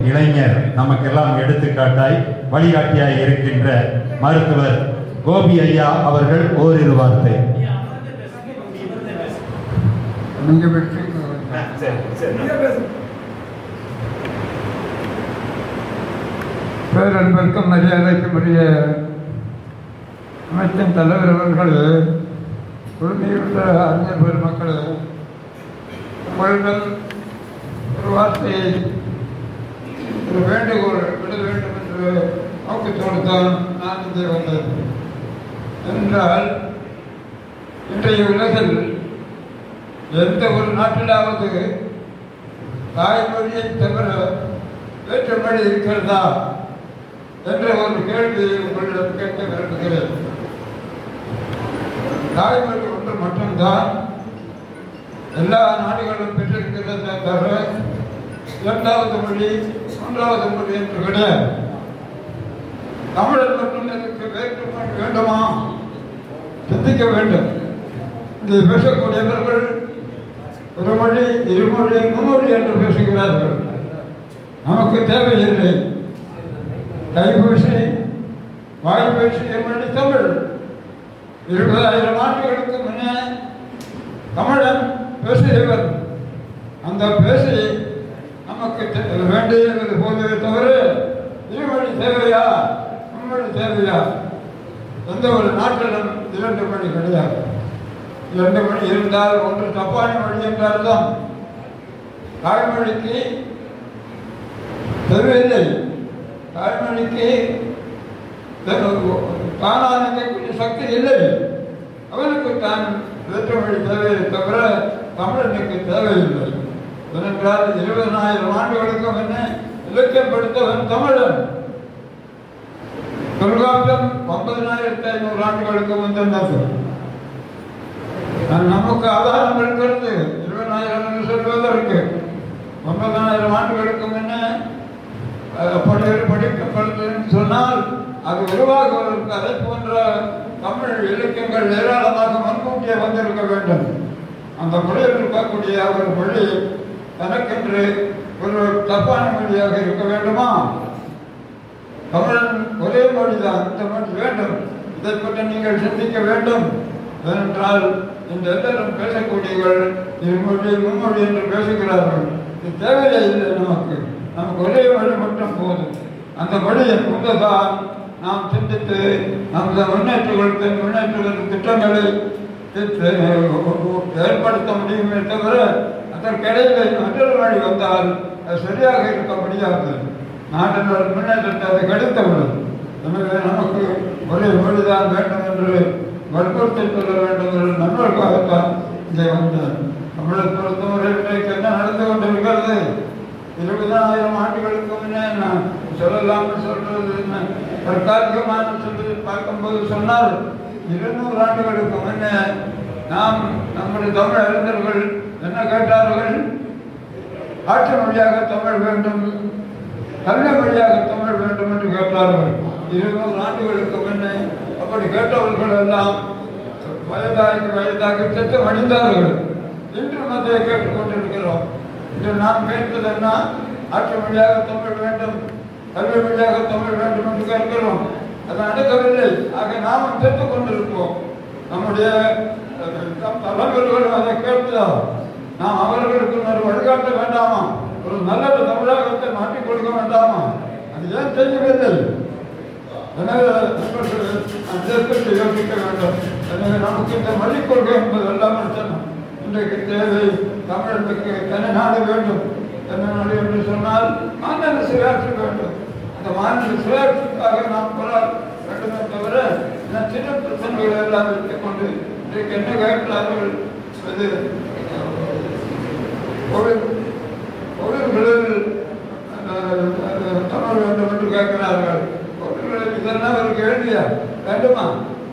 இளைஞர் நமக்கெல்லாம் எடுத்துக்காட்டாய் வழிகாட்டியாய் இருக்கின்ற மருத்துவர் கோபி ஐயா அவர்கள் ஓரிரு வார்த்தை. பேரன்பிற்கும் மரியாதைக்கும் உரிய அமைச்சின் தலைவர் அவர்கள், உரிமையுள்ள அறிஞர் பெருமக்கள், உங்களிடம் ஒரு வார்த்தையை, ஒரு வேண்டுகோள் விட வேண்டும் என்று நோக்கத்தோடு தான் நான் இங்கே வந்தேன். என்றால் இன்றைய உலகில் எந்த ஒரு நாட்டிலாவது தாய்மொழியை தவிர வேற்றுமொழி இருக்கிறதா என்ற ஒரு கேள்வியை உங்களிடம் கேட்க விரும்புகிறேன். தாய்மொழி ஒன்று மட்டும்தான் எல்லா நாடுகளும் பெற்றிருக்கிறதை தவிர இரண்டாவது மொழி மூன்றாவது மொழி என்று கிடையாது. தமிழர் மட்டும் எனக்கு வேற்றுமொழி வேண்டுமா? சிந்திக்க வேண்டும். இதை பேசக்கூடியவர்கள் ஒரு மொழி, இருமொழி, மும்மொழி என்று பேசுகிறார்கள். நமக்கு தேவையில்லை. கைபேசி, வாய்பேசி மொழி தமிழ். 20,000 ஆண்டுகளுக்கு முன்னே தமிழன் பேசியவர். அந்த பேசி நமக்கு வேண்டியது போதே தவிர இருமொழி தேவையா, மும்மொழி தேவையா? எந்த ஒரு நாட்டிலும் 2 மொழி கிடையாது. 2 மொழி இருந்தால் ஒன்று ஜப்பானி மொழி என்றால்தான். தாய்மொழிக்கு தேவையில்லை. தாய்மொழிக்கு தானாக நிற்கக்கூடிய சக்தி இல்லை. அவனுக்கு தான் வேற்றுமொழி தேவையை தவிர தமிழனுக்கு தேவையில்லை. ஏனென்றால் 20,000 ஆண்டுகளுக்கு முன்னே இலக்கியப்படுத்தவன் தமிழன். தொல்காப்பியம் 9,500 ஆண்டுகளுக்கு முந்தினது. நமக்கு ஆதாரம் இருக்கிறது 20,000 சொல்வதற்கு. 9,000 ஆண்டுகளுக்கு முன்னே படிக்கப்படுதுன்னு சொன்னால் அது உருவாகுவதற்கு அதை போன்ற தமிழ் இலக்கியங்கள் ஏராளமாக முன்கூட்டியே வந்திருக்க வேண்டும். அந்த மொழியில் இருக்கக்கூடிய ஒரு மொழி தனக்கென்று ஒரு தப்பான மொழியாக இருக்க வேண்டுமா? தமிழன் ஒரே மொழிதான். இந்த மொழி வேண்டும். இதை பற்றி நீங்கள் சிந்திக்க வேண்டும். ஏனென்றால் இந்த எல்லாரும் பேசக்கூடியவர்கள் இருமொழி, மும்மொழி என்று பேசுகிறார்கள். இது தேவையே இல்லை. நமக்கு ஒரே மொழி மட்டும் போதும். அந்த மொழியை கொண்டுதான் நாம் சிந்தித்து நமது முன்னேற்றுவதற்கு திட்டங்களை ஏற்படுத்த முடியுமே தவிர அதற்கிடையிலே மற்றொரு மொழி வந்தால் அது சரியாக இருக்க முடியாது. நாட்டின் முன்னேற்றத்தை அதை கெடுத்துவிடும். எனவே நமக்கு ஒரே மொழிதான் வேண்டும் என்று வற்புறுத்தி சொல்ல வேண்டும் என்று நண்பர்களுக்காகத்தான் இங்கே வந்தேன். தமிழை பொறுத்தவரை இன்றைக்கு என்ன நடந்து கொண்டிருக்கிறது? 20,000 ஆண்டுகளுக்கு முன்னே நான் சொல்லலாம்னு சொல்றது தற்காலிகமான சொல்லி பார்க்கும்போது சொன்னால் 200 ஆண்டுகளுக்கு முன்னே நம்முடைய தமிழ் அறிஞர்கள் என்ன கேட்டார்கள்? ஆட்சி மொழியாக தமிழ் வேண்டும், கல்வி மொழியாக தமிழ் வேண்டும் என்று கேட்டார்கள். 200 ஆண்டுகளுக்கு முன்னே அப்படி கேட்டவர்கள் எல்லாம் வயதாக செத்து மடிந்தார்கள். இன்றும் அதை கேட்டுக்கொண்டிருக்கிறோம். இன்று நாம் கேட்பது என்ன? ஆட்சி மொழியாக தமிழ் வேண்டும், கல்வி மொழியாக தமிழ் வேண்டும் என்று கேட்கிறோம். அது நடக்கவில்லை. ஆக நாமும் செத்துக் கொண்டிருப்போம். நம்முடைய தலைவர்கள் அதை கேட்பதா? நாம் அவர்களுக்கு ஒரு வழிகாட்ட வேண்டாமா? ஒரு நல்ல தமிழகத்தை மாற்றிக் கொடுக்க வேண்டாமா? அது ஏன் செய்யவில்லை? எனவே அதற்கு யோசிக்க வேண்டும். எனவே நமக்கு இந்த மொழிக் கொள்கை என்பது எல்லாம் இன்றைக்கு தேவை. தமிழனுக்கு தனி நாடு வேண்டும். தனி நாடு என்று சொன்னால் மாநில சுயாட்சி வேண்டும். அந்த மாநில சுயாட்சிக்காக நாம் போராட வேண்டுமே தவிர சின்ன பிரச்சனைகளை எல்லாம் வைத்துக் கொண்டு இன்றைக்கு என்ன கேட்கிறார்கள்? அது கோவில்களில் தமிழ் வேண்டும் என்று கேட்கிறார்கள். கோவில்களில் இதெல்லாம் ஒரு கேள்வியா? வேண்டுமா?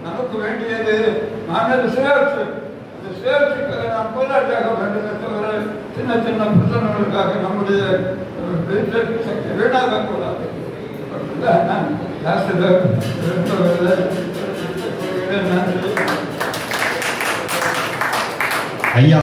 நமக்கு வேண்டியது மாநில சுயாட்சி. அந்த சுயாட்சிக்காக நாம் போராட்டாக வேண்டுமே தவிர சின்ன சின்ன பிரச்சனைகளுக்காக நம்முடைய சக்தி வீணாக கூடாது. நன்றி. ஐயா.